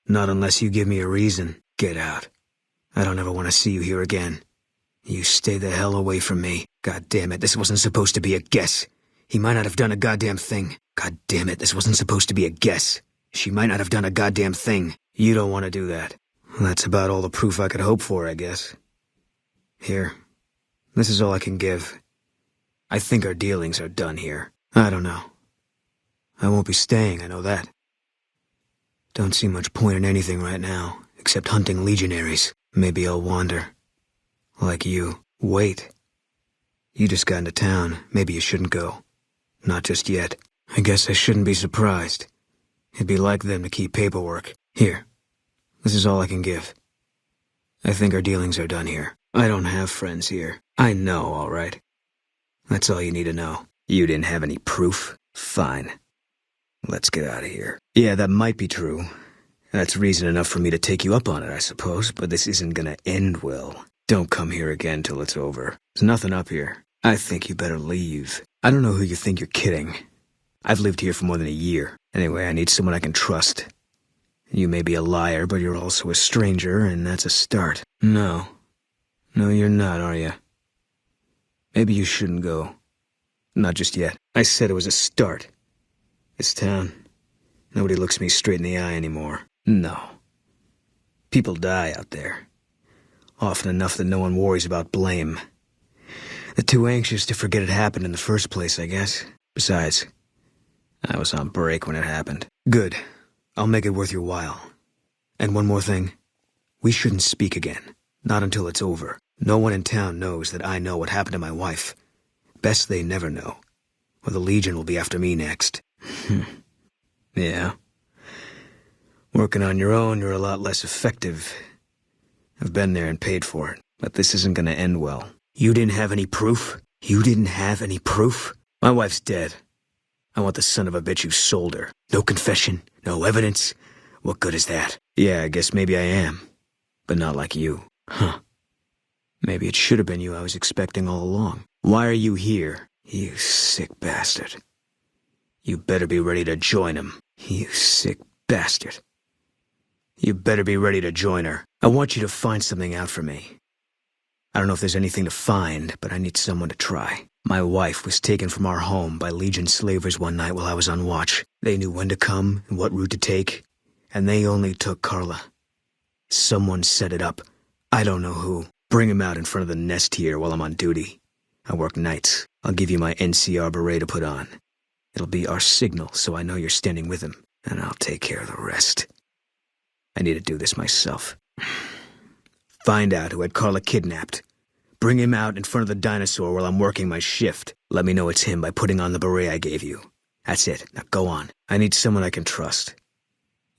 Not unless you give me a reason. Get out. I don't ever want to see you here again. You stay the hell away from me. God damn it, this wasn't supposed to be a guess. He might not have done a goddamn thing. God damn it, this wasn't supposed to be a guess. She might not have done a goddamn thing. You don't want to do that. That's about all the proof I could hope for, I guess. Here. This is all I can give. I think our dealings are done here. I don't know. I won't be staying, I know that. Don't see much point in anything right now, except hunting legionaries. Maybe I'll wander. Like you. Wait. You just got into town. Maybe you shouldn't go. Not just yet. I guess I shouldn't be surprised. It'd be like them to keep paperwork. Here. This is all I can give. I think our dealings are done here. I don't have friends here. I know, all right. That's all you need to know. You didn't have any proof? Fine. Let's get out of here. Yeah, that might be true. That's reason enough for me to take you up on it, I suppose, but this isn't gonna end well. Don't come here again till it's over. There's nothing up here. I think you better leave. I don't know who you think you're kidding. I've lived here for more than a year. Anyway, I need someone I can trust. You may be a liar, but you're also a stranger, and that's a start. No. No, you're not, are you? Maybe you shouldn't go. Not just yet. I said it was a start. This town, nobody looks me straight in the eye anymore. No. People die out there. Often enough that no one worries about blame. They're too anxious to forget it happened in the first place, I guess. Besides, I was on break when it happened. Good. I'll make it worth your while. And one more thing. We shouldn't speak again. Not until it's over. No one in town knows that I know what happened to my wife. Best they never know. Or the Legion will be after me next. Yeah. Working on your own, you're a lot less effective. I've been there and paid for it. But this isn't gonna end well. You didn't have any proof? You didn't have any proof? My wife's dead. I want the son of a bitch who sold her. No confession, no evidence. What good is that? Yeah, I guess maybe I am. But not like you. Huh. Maybe it should have been you I was expecting all along. Why are you here? You sick bastard. You better be ready to join him. You sick bastard. You better be ready to join her. I want you to find something out for me. I don't know if there's anything to find, but I need someone to try. My wife was taken from our home by Legion slavers one night while I was on watch. They knew when to come and what route to take, and they only took Carla. Someone set it up. I don't know who. Bring him out in front of the nest here while I'm on duty. I work nights. I'll give you my NCR beret to put on. It'll be our signal so I know you're standing with him, and I'll take care of the rest. I need to do this myself. Find out who had Carla kidnapped. Bring him out in front of the dinosaur while I'm working my shift. Let me know it's him by putting on the beret I gave you. That's it. Now go on. I need someone I can trust.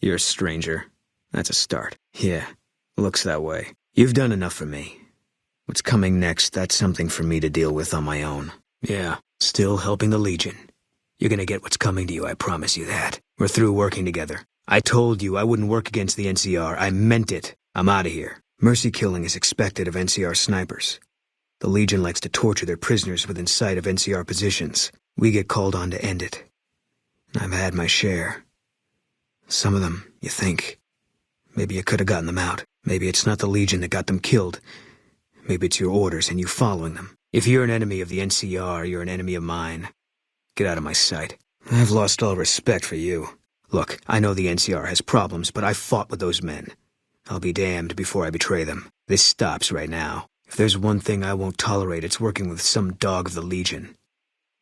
You're a stranger. That's a start. Yeah, looks that way. You've done enough for me. What's coming next, that's something for me to deal with on my own. Yeah, still helping the Legion. You're gonna get what's coming to you, I promise you that. We're through working together. I told you I wouldn't work against the NCR. I meant it. I'm out of here. Mercy killing is expected of NCR snipers. The Legion likes to torture their prisoners within sight of NCR positions. We get called on to end it. I've had my share. Some of them, you think. Maybe you could have gotten them out. Maybe it's not the Legion that got them killed. Maybe it's your orders and you following them. If you're an enemy of the NCR, you're an enemy of mine. Get out of my sight. I've lost all respect for you. Look, I know the NCR has problems, but I fought with those men. I'll be damned before I betray them. This stops right now. If there's one thing I won't tolerate, it's working with some dog of the Legion.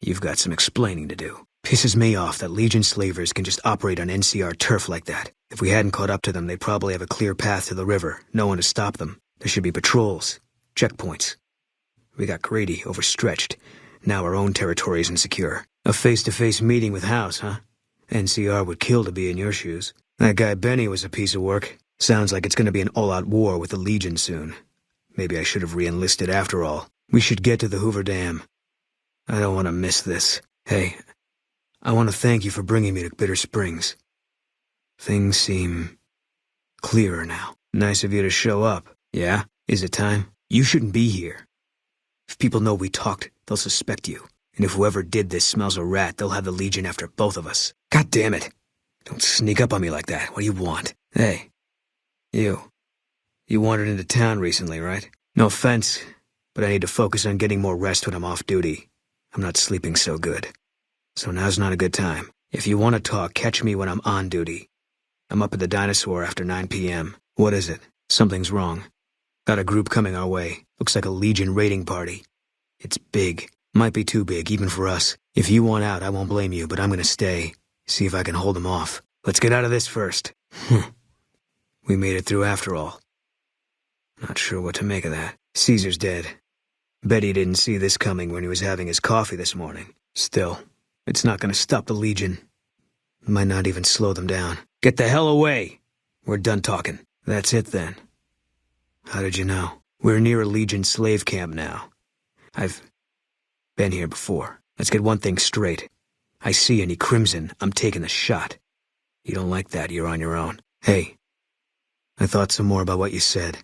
You've got some explaining to do. Pisses me off that Legion slavers can just operate on NCR turf like that. If we hadn't caught up to them, they'd probably have a clear path to the river. No one to stop them. There should be patrols. Checkpoints. We got greedy, overstretched. Now our own territory is insecure. A face-to-face meeting with House, huh? NCR would kill to be in your shoes. That guy Benny was a piece of work. Sounds like it's gonna be an all-out war with the Legion soon. Maybe I should have re-enlisted after all. We should get to the Hoover Dam. I don't want to miss this. Hey, I want to thank you for bringing me to Bitter Springs. Things seem clearer now. Nice of you to show up. Yeah? Is it time? You shouldn't be here. If people know we talked, they'll suspect you. And if whoever did this smells a rat, they'll have the Legion after both of us. God damn it. Don't sneak up on me like that. What do you want? Hey, You wandered into town recently, right? No offense, but I need to focus on getting more rest when I'm off duty. I'm not sleeping so good. So now's not a good time. If you want to talk, catch me when I'm on duty. I'm up at the Dinosaur after 9 p.m. What is it? Something's wrong. Got a group coming our way. Looks like a Legion raiding party. It's big. Might be too big, even for us. If you want out, I won't blame you, but I'm gonna stay. See if I can hold them off. Let's get out of this first. We made it through after all. Not sure what to make of that. Caesar's dead. Bet he didn't see this coming when he was having his coffee this morning. Still, it's not gonna stop the Legion. Might not even slow them down. Get the hell away! We're done talking. That's it then. How did you know? We're near a Legion slave camp now. I've been here before. Let's get one thing straight. I see any crimson, I'm taking the shot. You don't like that, you're on your own. Hey, I thought some more about what you said.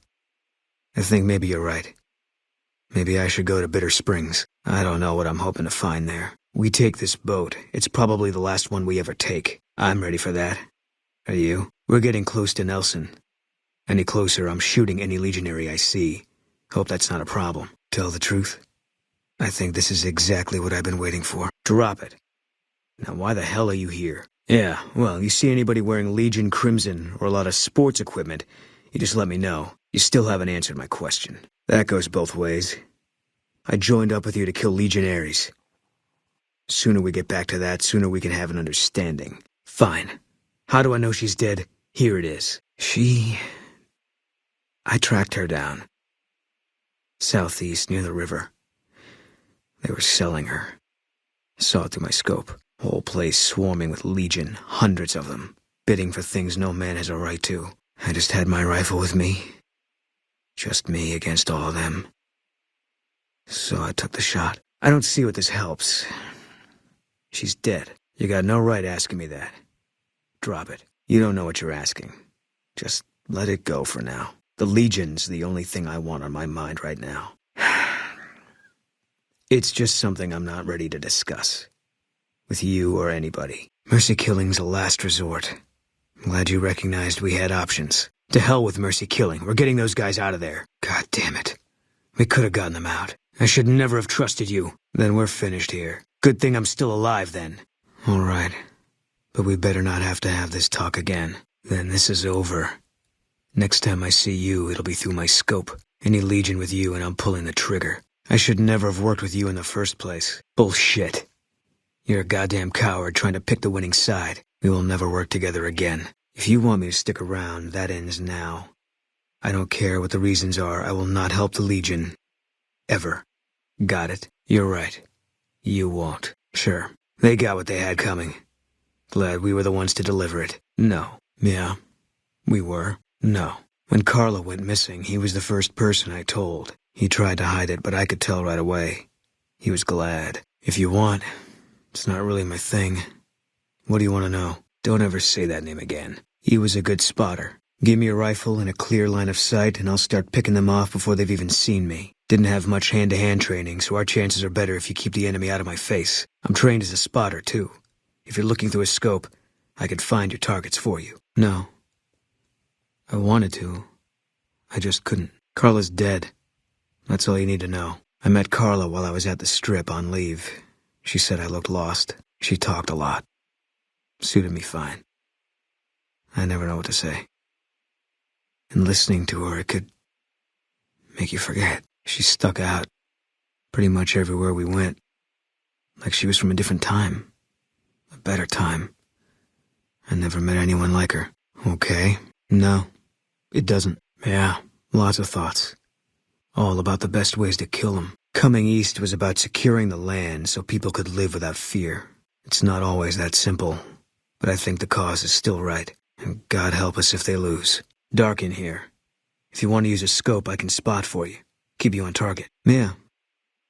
I think maybe you're right. Maybe I should go to Bitter Springs. I don't know what I'm hoping to find there. We take this boat. It's probably the last one we ever take. I'm ready for that. Are you? We're getting close to Nelson. Any closer, I'm shooting any legionary I see. Hope that's not a problem. Tell the truth? I think this is exactly what I've been waiting for. Drop it. Now why the hell are you here? Yeah, well, you see anybody wearing Legion Crimson or a lot of sports equipment, you just let me know. You still haven't answered my question. That goes both ways. I joined up with you to kill legionaries. Sooner we get back to that, sooner we can have an understanding. Fine. How do I know she's dead? Here it is. I tracked her down. Southeast, near the river. They were selling her. Saw it through my scope. Whole place swarming with Legion, hundreds of them, bidding for things no man has a right to. I just had my rifle with me. Just me against all of them. So I took the shot. I don't see what this helps. She's dead. You got no right asking me that. Drop it. You don't know what you're asking. Just let it go for now. The Legion's the only thing I want on my mind right now. It's just something I'm not ready to discuss. With you or anybody. Mercy killing's a last resort. I'm glad you recognized we had options. To hell with mercy killing. We're getting those guys out of there. God damn it. We could have gotten them out. I should never have trusted you. Then we're finished here. Good thing I'm still alive then. All right. But we better not have to have this talk again. Then this is over. Next time I see you, it'll be through my scope. Any Legion with you and I'm pulling the trigger. I should never have worked with you in the first place. Bullshit. You're a goddamn coward trying to pick the winning side. We will never work together again. If you want me to stick around, that ends now. I don't care what the reasons are. I will not help the Legion. Ever. Got it? You're right. You won't. Sure. They got what they had coming. Glad we were the ones to deliver it. No. Yeah. We were. No. When Carlo went missing, he was the first person I told. He tried to hide it, but I could tell right away. He was glad. If you want... It's not really my thing. What do you want to know? Don't ever say that name again. He was a good spotter. Give me a rifle and a clear line of sight, and I'll start picking them off before they've even seen me. Didn't have much hand-to-hand training, so our chances are better if you keep the enemy out of my face. I'm trained as a spotter, too. If you're looking through a scope, I could find your targets for you. No. I wanted to. I just couldn't. Carla's dead. That's all you need to know. I met Carla while I was at the Strip on leave. She said I looked lost. She talked a lot. Suited me fine. I never know what to say. And listening to her, it could make you forget. She stuck out pretty much everywhere we went. Like she was from a different time. A better time. I never met anyone like her. Okay. No, it doesn't. Yeah, lots of thoughts. All about the best ways to kill them. Coming east was about securing the land so people could live without fear. It's not always that simple, but I think the cause is still right, and God help us if they lose. Dark in here. If you want to use a scope, I can spot for you. Keep you on target. Yeah.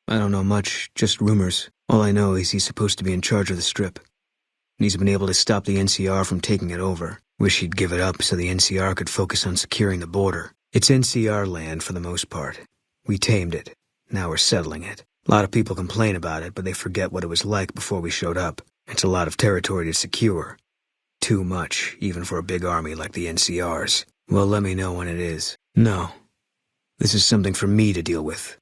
I don't know much, just rumors. All I know is he's supposed to be in charge of the Strip. And he's been able to stop the NCR from taking it over. Wish he'd give it up so the NCR could focus on securing the border. It's NCR land for the most part. We tamed it. Now we're settling it. A lot of people complain about it, but they forget what it was like before we showed up. It's a lot of territory to secure. Too much, even for a big army like the NCR's. Well, let me know when it is. No. This is something for me to deal with.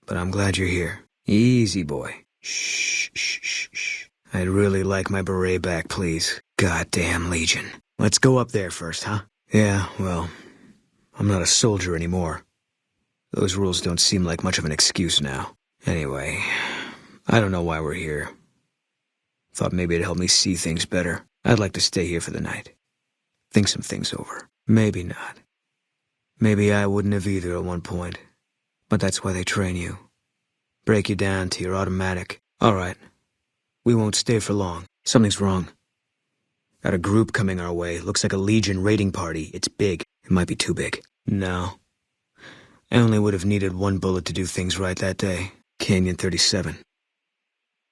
But I'm glad you're here. Easy, boy. Shh, shh, shh, shh. I'd really like my beret back, please. Goddamn Legion. Let's go up there first, huh? Yeah, well, I'm not a soldier anymore. Those rules don't seem like much of an excuse now. Anyway, I don't know why we're here. Thought maybe it'd help me see things better. I'd like to stay here for the night. Think some things over. Maybe not. Maybe I wouldn't have either at one point. But that's why they train you. Break you down to your automatic. All right. We won't stay for long. Something's wrong. Got a group coming our way. Looks like a Legion raiding party. It's big. It might be too big. No. I only would have needed one bullet to do things right that day. Canyon 37.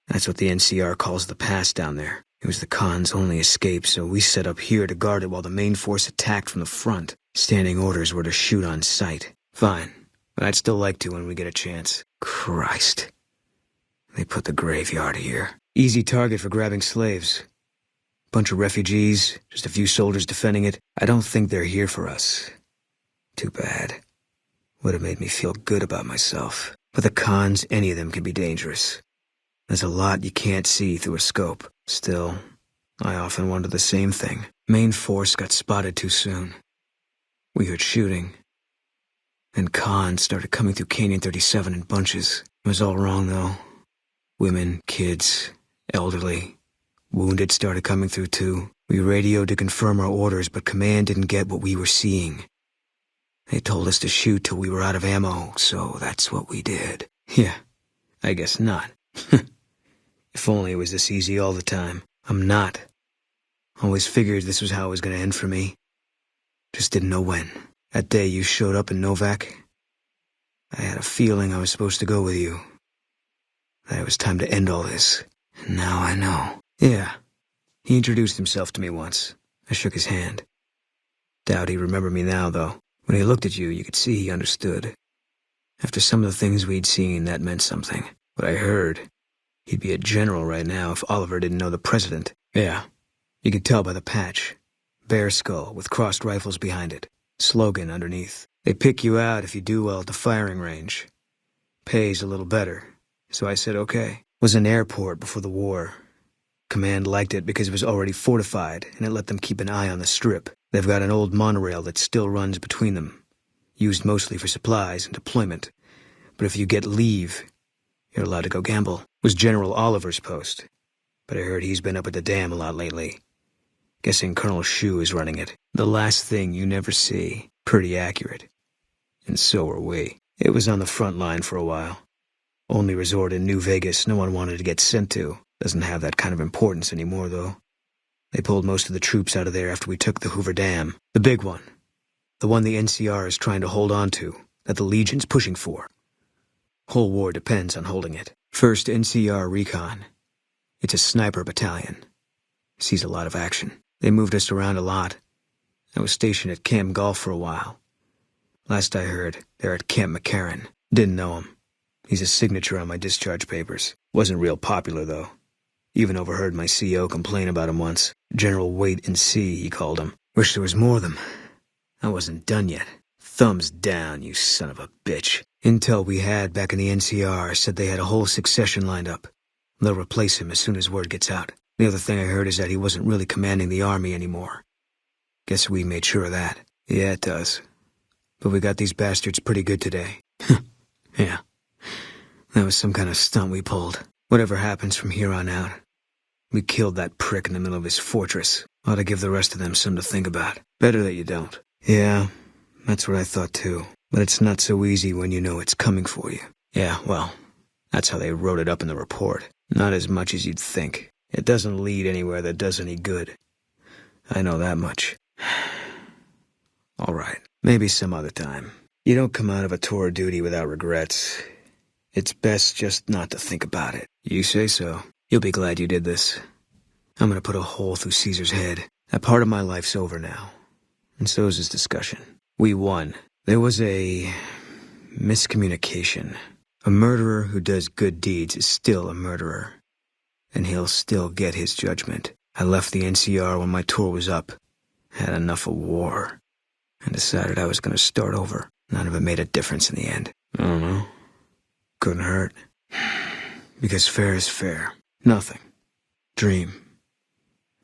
That's what the NCR calls the pass down there. It was the Khan's only escape, so we set up here to guard it while the main force attacked from the front. Standing orders were to shoot on sight. Fine, but I'd still like to when we get a chance. Christ. They put the graveyard here. Easy target for grabbing slaves. Bunch of refugees, just a few soldiers defending it. I don't think they're here for us. Too bad. Would have made me feel good about myself. But the Khans, any of them can be dangerous. There's a lot you can't see through a scope. Still, I often wonder the same thing. Main force got spotted too soon. We heard shooting. And Khans started coming through Canyon 37 in bunches. It was all wrong, though. Women, kids, elderly. Wounded started coming through, too. We radioed to confirm our orders, but command didn't get what we were seeing. They told us to shoot till we were out of ammo, so that's what we did. Yeah, I guess not. If only it was this easy all the time. I'm not. Always figured this was how it was going to end for me. Just didn't know when. That day you showed up in Novak, I had a feeling I was supposed to go with you. That it was time to end all this. And now I know. Yeah. He introduced himself to me once. I shook his hand. Doubt he remembered me now, though. When he looked at you, you could see he understood. After some of the things we'd seen, that meant something. But I heard he'd be a general right now if Oliver didn't know the president. Yeah. You could tell by the patch. Bear skull with crossed rifles behind it. Slogan underneath. They pick you out if you do well at the firing range. Pays a little better. So I said okay. Was an airport before the war. Command liked it because it was already fortified, and it let them keep an eye on the strip. They've got an old monorail that still runs between them. Used mostly for supplies and deployment. But if you get leave, you're allowed to go gamble. Was General Oliver's post. But I heard he's been up at the dam a lot lately. Guessing Colonel Shu is running it. The last thing you never see. Pretty accurate. And so are we. It was on the front line for a while. Only resort in New Vegas no one wanted to get sent to. Doesn't have that kind of importance anymore, though. They pulled most of the troops out of there after we took the Hoover Dam. The big one. The one the NCR is trying to hold on to, that the Legion's pushing for. Whole war depends on holding it. First NCR Recon. It's a sniper battalion. Sees a lot of action. They moved us around a lot. I was stationed at Camp Golf for a while. Last I heard, they're at Camp McCarran. Didn't know him. He's a signature on my discharge papers. Wasn't real popular, though. Even overheard my CO complain about him once. General Wait and See, he called him. Wish there was more of them. I wasn't done yet. Thumbs down, you son of a bitch. Intel we had back in the NCR said they had a whole succession lined up. They'll replace him as soon as word gets out. The other thing I heard is that he wasn't really commanding the army anymore. Guess we made sure of that. Yeah, it does. But we got these bastards pretty good today. Yeah. That was some kind of stunt we pulled. Whatever happens from here on out. We killed that prick in the middle of his fortress. Ought to give the rest of them something to think about. Better that you don't. Yeah, that's what I thought too. But it's not so easy when you know it's coming for you. Yeah, well, that's how they wrote it up in the report. Not as much as you'd think. It doesn't lead anywhere that does any good. I know that much. All right, maybe some other time. You don't come out of a tour of duty without regrets. It's best just not to think about it. You say so. You'll be glad you did this. I'm gonna put a hole through Caesar's head. That part of my life's over now. And so is his discussion. We won. There was a miscommunication. A murderer who does good deeds is still a murderer. And he'll still get his judgment. I left the NCR when my tour was up. Had enough of war. and decided I was gonna start over. None of it made a difference in the end. I don't know. Couldn't hurt. Because fair is fair. Nothing. Dream.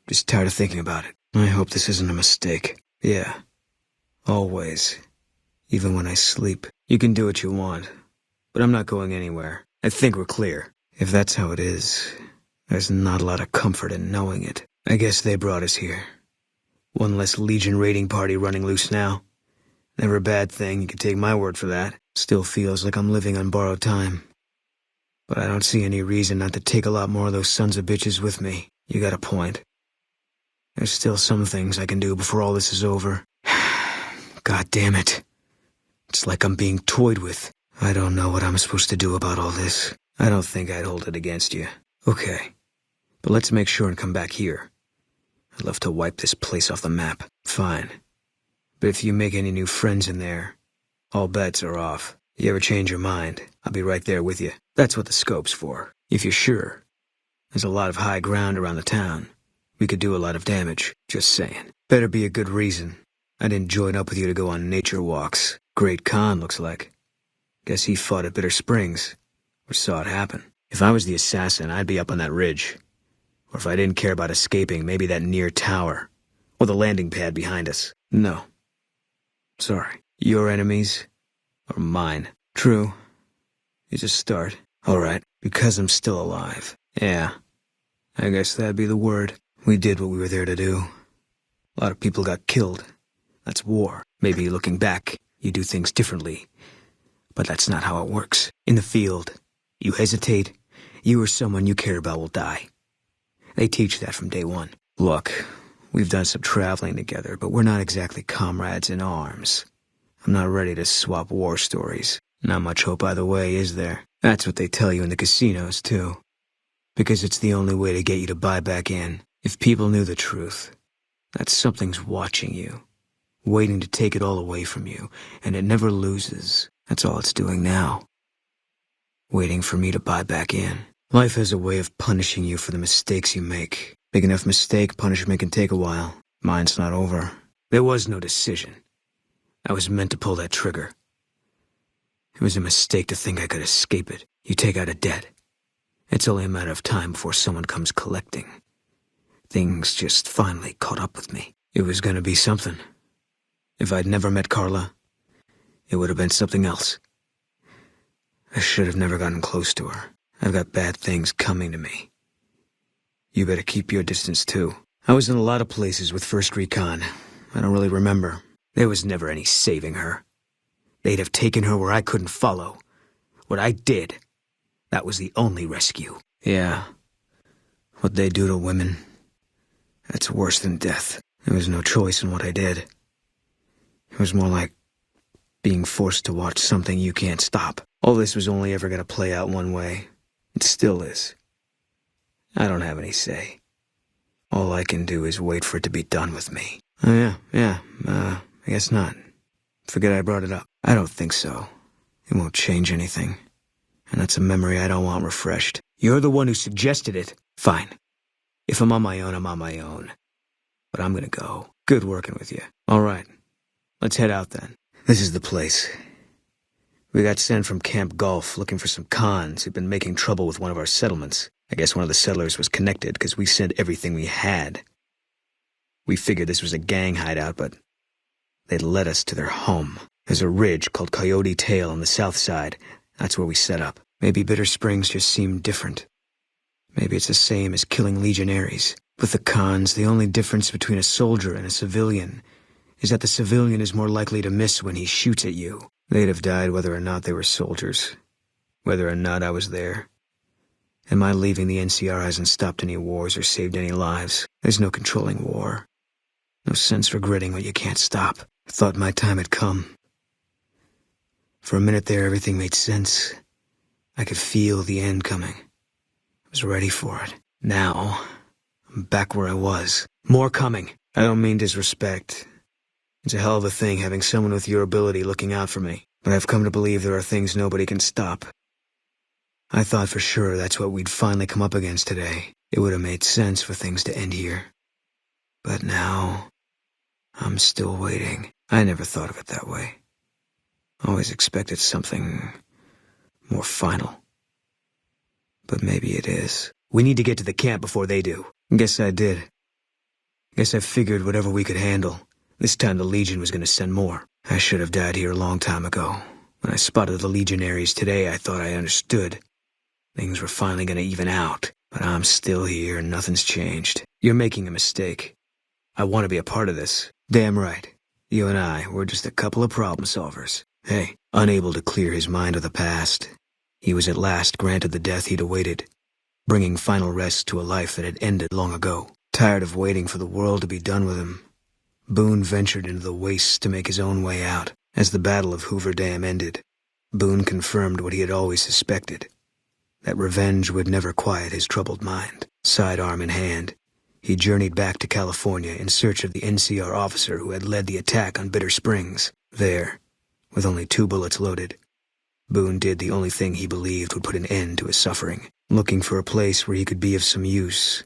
Just tired of thinking about it. I hope this isn't a mistake. Yeah. Always. Even when I sleep. You can do what you want. But I'm not going anywhere. I think we're clear. If that's how it is, there's not a lot of comfort in knowing it. I guess they brought us here. One less Legion raiding party running loose now. Never a bad thing, you can take my word for that. Still feels like I'm living on borrowed time. But I don't see any reason not to take a lot more of those sons of bitches with me. You got a point. There's still some things I can do before all this is over. God damn it. It's like I'm being toyed with. I don't know what I'm supposed to do about all this. I don't think I'd hold it against you. Okay. But let's make sure and come back here. I'd love to wipe this place off the map. Fine. But if you make any new friends in there, all bets are off. You ever change your mind, I'll be right there with you. That's what the scope's for. If you're sure. There's a lot of high ground around the town. We could do a lot of damage. Just saying. Better be a good reason. I didn't join up with you to go on nature walks. Great Khan, looks like. Guess he fought at Bitter Springs. Or saw it happen. If I was the assassin, I'd be up on that ridge. Or if I didn't care about escaping, maybe that near tower. Or the landing pad behind us. No. Sorry. Your enemies or mine. True. It's a start. All right. Because I'm still alive. Yeah. I guess that'd be the word. We did what we were there to do. A lot of people got killed. That's war. Maybe looking back, you do things differently. But that's not how it works. In the field, you hesitate, you or someone you care about will die. They teach that from day one. Look, we've done some traveling together, but we're not exactly comrades in arms. I'm not ready to swap war stories. Not much hope either way, is there? That's what they tell you in the casinos, too. Because it's the only way to get you to buy back in. If people knew the truth, that something's watching you, waiting to take it all away from you, and it never loses. That's all it's doing now. Waiting for me to buy back in. Life has a way of punishing you for the mistakes you make. Big enough mistake, punishment can take a while. Mine's not over. There was no decision. I was meant to pull that trigger. It was a mistake to think I could escape it. You take out a debt. It's only a matter of time before someone comes collecting. Things just finally caught up with me. It was gonna be something. If I'd never met Carla, it would have been something else. I should have never gotten close to her. I've got bad things coming to me. You better keep your distance, too. I was in a lot of places with 1st Recon. I don't really remember. There was never any saving her. They'd have taken her where I couldn't follow. What I did, that was the only rescue. Yeah. What they do to women, that's worse than death. There was no choice in what I did. It was more like being forced to watch something you can't stop. All this was only ever going to play out one way. It still is. I don't have any say. All I can do is wait for it to be done with me. Oh, yeah, I guess not. Forget I brought it up. I don't think so. It won't change anything. And that's a memory I don't want refreshed. You're the one who suggested it. Fine. If I'm on my own, I'm on my own. But I'm gonna go. Good working with you. All right. Let's head out then. This is the place. We got sent from Camp Gulf looking for some cons who'd been making trouble with one of our settlements. I guess one of the settlers was connected because we sent everything we had. We figured this was a gang hideout, but they'd led us to their home. There's a ridge called Coyote Tail on the south side. That's where we set up. Maybe Bitter Springs just seemed different. Maybe it's the same as killing legionaries. With the cons, the only difference between a soldier and a civilian is that the civilian is more likely to miss when he shoots at you. They'd have died whether or not they were soldiers. Whether or not I was there. And my leaving the NCR hasn't stopped any wars or saved any lives. There's no controlling war. No sense regretting what you can't stop. I thought my time had come. For a minute there, everything made sense. I could feel the end coming. I was ready for it. Now, I'm back where I was. More coming. I don't mean disrespect. It's a hell of a thing having someone with your ability looking out for me. But I've come to believe there are things nobody can stop. I thought for sure that's what we'd finally come up against today. It would have made sense for things to end here. But now, I'm still waiting. I never thought of it that way. Always expected something more final. But maybe it is. We need to get to the camp before they do. Guess I did. Guess I figured whatever we could handle. This time the Legion was gonna send more. I should have died here a long time ago. When I spotted the Legionaries today, I thought I understood. Things were finally gonna even out. But I'm still here and nothing's changed. You're making a mistake. I want to be a part of this. Damn right. You and I, we're just a couple of problem solvers. Hey, unable to clear his mind of the past, he was at last granted the death he'd awaited, bringing final rest to a life that had ended long ago. Tired of waiting for the world to be done with him, Boone ventured into the wastes to make his own way out. As the Battle of Hoover Dam ended, Boone confirmed what he had always suspected, that revenge would never quiet his troubled mind. Sidearm in hand, he journeyed back to California in search of the NCR officer who had led the attack on Bitter Springs. There, with only 2 bullets loaded, Boone did the only thing he believed would put an end to his suffering. Looking for a place where he could be of some use,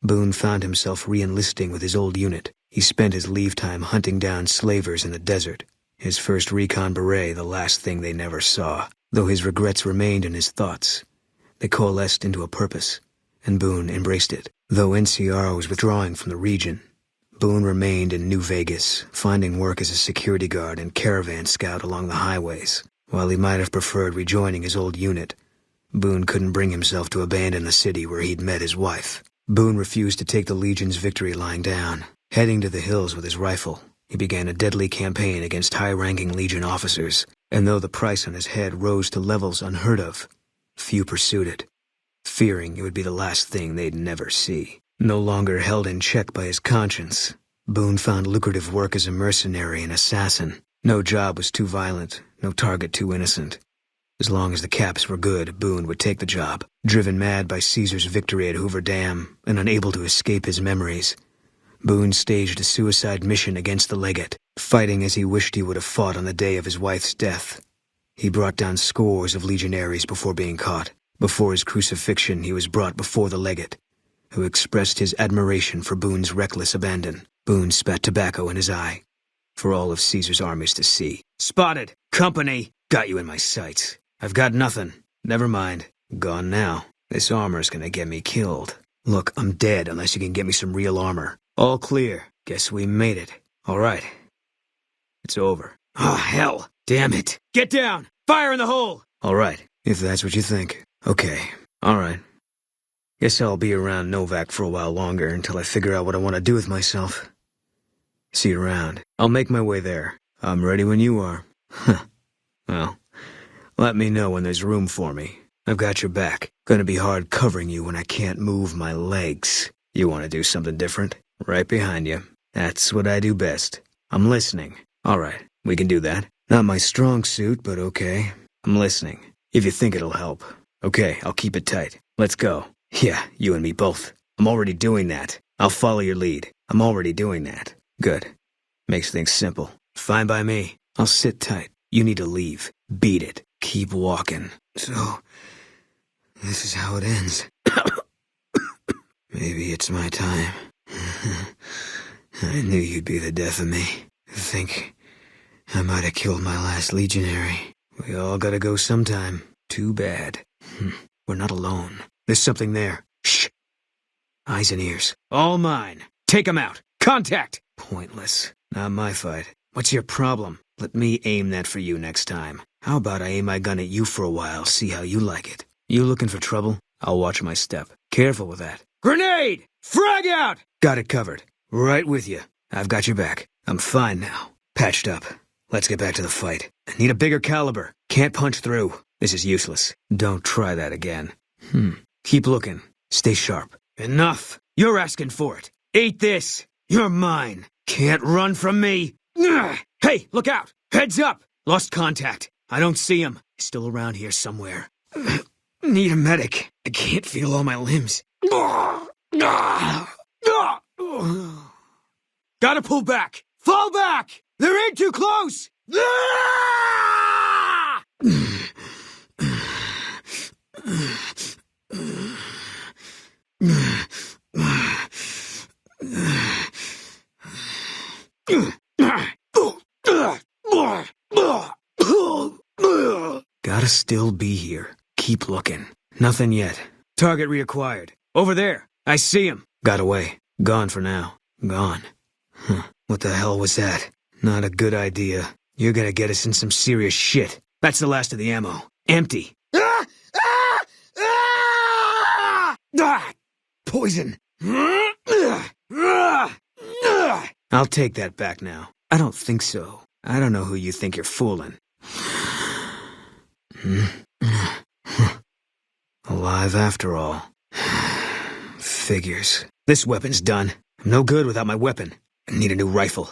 Boone found himself re-enlisting with his old unit. He spent his leave time hunting down slavers in the desert. His first recon beret, the last thing they never saw. Though his regrets remained in his thoughts, they coalesced into a purpose, and Boone embraced it. Though NCR was withdrawing from the region, Boone remained in New Vegas, finding work as a security guard and caravan scout along the highways. While he might have preferred rejoining his old unit, Boone couldn't bring himself to abandon the city where he'd met his wife. Boone refused to take the Legion's victory lying down. Heading to the hills with his rifle, he began a deadly campaign against high-ranking Legion officers, and though the price on his head rose to levels unheard of, few pursued it, fearing it would be the last thing they'd never see. No longer held in check by his conscience, Boone found lucrative work as a mercenary and assassin. No job was too violent, no target too innocent. As long as the caps were good, Boone would take the job. Driven mad by Caesar's victory at Hoover Dam and unable to escape his memories, Boone staged a suicide mission against the legate, fighting as he wished he would have fought on the day of his wife's death. He brought down scores of legionaries before being caught. Before his crucifixion, he was brought before the legate, who expressed his admiration for Boone's reckless abandon. Boone spat tobacco in his eye, for all of Caesar's armies to see. "Spotted! Company! Got you in my sights. I've got nothing. Never mind. Gone now. This armor's gonna get me killed. Look, I'm dead unless you can get me some real armor. All clear. Guess we made it. All right. It's over." "Oh, hell! Damn it! Get down! Fire in the hole!" "All right, if that's what you think. Okay. All right. Guess I'll be around Novak for a while longer until I figure out what I want to do with myself. See you around. I'll make my way there. I'm ready when you are." "Huh. Well, let me know when there's room for me. I've got your back. Gonna be hard covering you when I can't move my legs. You want to do something different? Right behind you. That's what I do best. I'm listening." "All right, we can do that. Not my strong suit, but okay. I'm listening. If you think it'll help. Okay, I'll keep it tight. Let's go." "Yeah, you and me both. I'm already doing that. I'll follow your lead. I'm already doing that." "Good. Makes things simple. Fine by me. I'll sit tight. You need to leave. Beat it. Keep walking." "So, this is how it ends." "Maybe it's my time. I knew you'd be the death of me. Think I might have killed my last legionary. We all gotta go sometime. Too bad. We're not alone. There's something there. Shh. Eyes and ears. All mine. Take 'em out. Contact!" "Pointless. Not my fight. What's your problem? Let me aim that for you next time. How about I aim my gun at you for a while, see how you like it? You looking for trouble? I'll watch my step. Careful with that." "Grenade! Frag out!" "Got it covered. Right with you. I've got your back. I'm fine now. Patched up. Let's get back to the fight. I need a bigger caliber. Can't punch through. This is useless. Don't try that again. Keep looking. Stay sharp." "Enough. You're asking for it. Eat this. You're mine. Can't run from me. Hey, look out. Heads up. Lost contact. I don't see him. Still around here somewhere. Need a medic. I can't feel all my limbs. Gotta pull back. Fall back. They're in too close. Gotta still be here. Keep looking. Nothing yet. Target reacquired. Over there. I see him. Got away. Gone for now. Gone. What the hell was that? Not a good idea. You're gonna get us in some serious shit. That's the last of the ammo. Empty. Poison. I'll take that back now. I don't think so. I don't know who you think you're fooling. Alive after all. Figures. This weapon's done. I'm no good without my weapon. I need a new rifle.